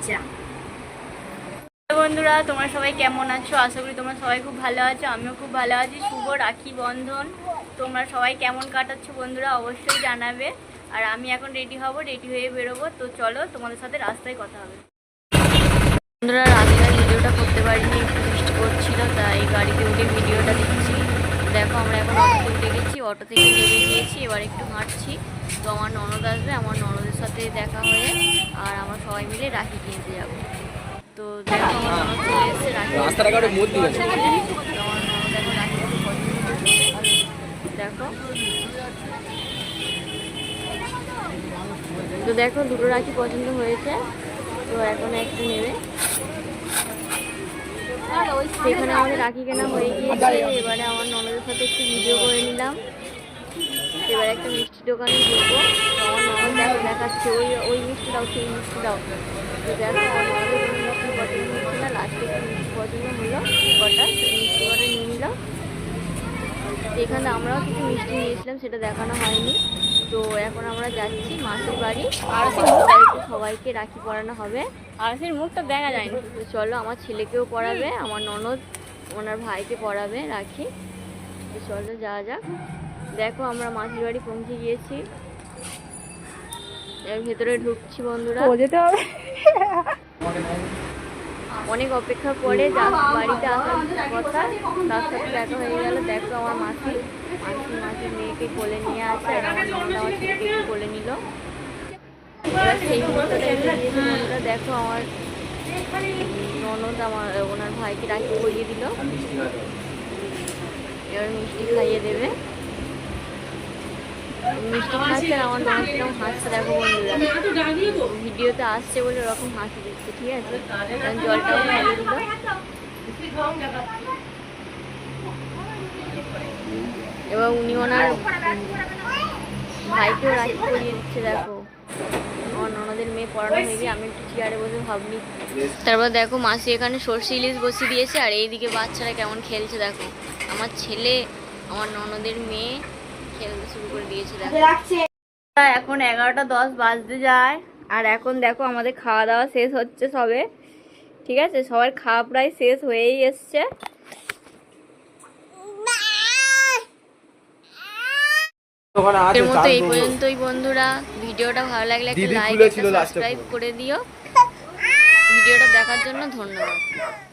যা। বন্ধুরা তোমরা সবাই কেমন আছো? আশা করি তোমরা সবাই খুব ভালো আছো, আমিও খুব ভালো আছি। শুভ রাখি বন্ধন। তোমরা সবাই কেমন কাটাচ্ছো বন্ধুরা অবশ্যই জানাবে। আর আমি এখন রেডি হব, রেডি হয়ে বেরোবো। তো চলো তোমাদের সাথে রাস্তায় কথা হবে। বন্ধুরা রাস্তায় ভিডিওটা করতে পারিনি, একটু বৃষ্টি করছিল, তাই গাড়িতে উঠে ভিডিওটা দিচ্ছি। দেখো আমরা এখন অটোতে উঠে গেছি, অটো থেকে নেমে গিয়েছি, এবার একটু হাঁটছি। তো আমার ননদ আসবে, আমার ননদের সাথে দেখা হয়ে আর আমরা সবাই মিলে রাখি কিনতে যাবো। তো দেখো আমার ননদ চলে এসেছে রাখি। আমার ননদ এখন রাখি পছন্দ করছে। দেখো তো দেখো দুটো রাখি পছন্দ হয়েছে, তো এখন একটা নেবে। সেখানে আমাদের রাখি কেনা হয়ে গিয়েছে। এবারে আমার ননদের সাথে একটু ভিডিও করে নিলাম। এবার একটা মিষ্টি দোকানে ঢুকবো। আমার ননদ দেখো দেখাচ্ছে ওই ওই মিষ্টি দাও, সেই মিষ্টি দাও। তো দেখো আমার ননদের কোনো মিষ্টি পছন্দ হচ্ছে না, লাস্টে একটু মিষ্টি পছন্দ হলো কটা, সেই মিষ্টি কটা নিয়ে নিলাম। এখানে আমরাও কিছু মিষ্টি নিয়েছিলাম, সেটা দেখানো হয়নি। তো এখন আমরা যাচ্ছি মাসির বাড়ি, আর সবাইকে রাখি পরানো হবে। আর সেই মুখটা দেখা যায়নি। তো চলো আমার ছেলেকেও পরাবে, আমার ননদ ওনার ভাইকে পরাবে রাখি। তো চলো যাওয়া যাক। দেখো আমরা মাসির বাড়ি পৌঁছে গিয়েছি, এর ভেতরে ঢুকছি বন্ধুরা। যেতে হবে অনেক অপেক্ষার পরে বাড়িতে আসার কথা, তার সাথে দেখা হয়ে গেল। দেখো আমার মাসির মেয়েকে কোলে নিয়ে আসে, আর আমার ননদ আমার ছেলেকে একটু কোলে নিল। এবার সেই মুহূর্তটা বন্ধুরা দেখো আমার ননদ ওনার ভাইকে রাখি পরিয়ে দিল, এবার মিষ্টি খাইয়ে দেবে। মিষ্টি খাচ্ছে, আমার ননদ কিরকম হাসছে দেখো বন্ধুরা, ভিডিওতে আসছে বলে ওরকম হাসি দিচ্ছে। ঠিক আছে, জলটাও খাইয়ে দিল। এবার উনি ওনার ভাইকেও রাখি পরিয়ে দিচ্ছে। দেখো আমার ননদের মেয়ে পড়ানো হয়ে গিয়ে আমি একটু চেয়ারে বসে ভাবনি। তারপর দেখো মাসি এখানে সর্ষে ইলিশ বসিয়ে দিয়েছে, আর এইদিকে বাচ্চারা কেমন খেলছে দেখো। আমার ছেলে আমার ননদের মেয়ে খেলতে শুরু করে দিয়েছে। দেখো এখন 11:10 বাজতে যায়, আর এখন দেখো আমাদের খাওয়া দাওয়া শেষ হচ্ছে সবে। ঠিক আছে, সবার খাওয়া প্রায় শেষ হয়েই এসছে। এর মতো এই পর্যন্তই বন্ধুরা। ভিডিওটা ভালো লাগলে একটা লাইক, একটা সাবস্ক্রাইব করে দিও। ভিডিওটা দেখার জন্য ধন্যবাদ।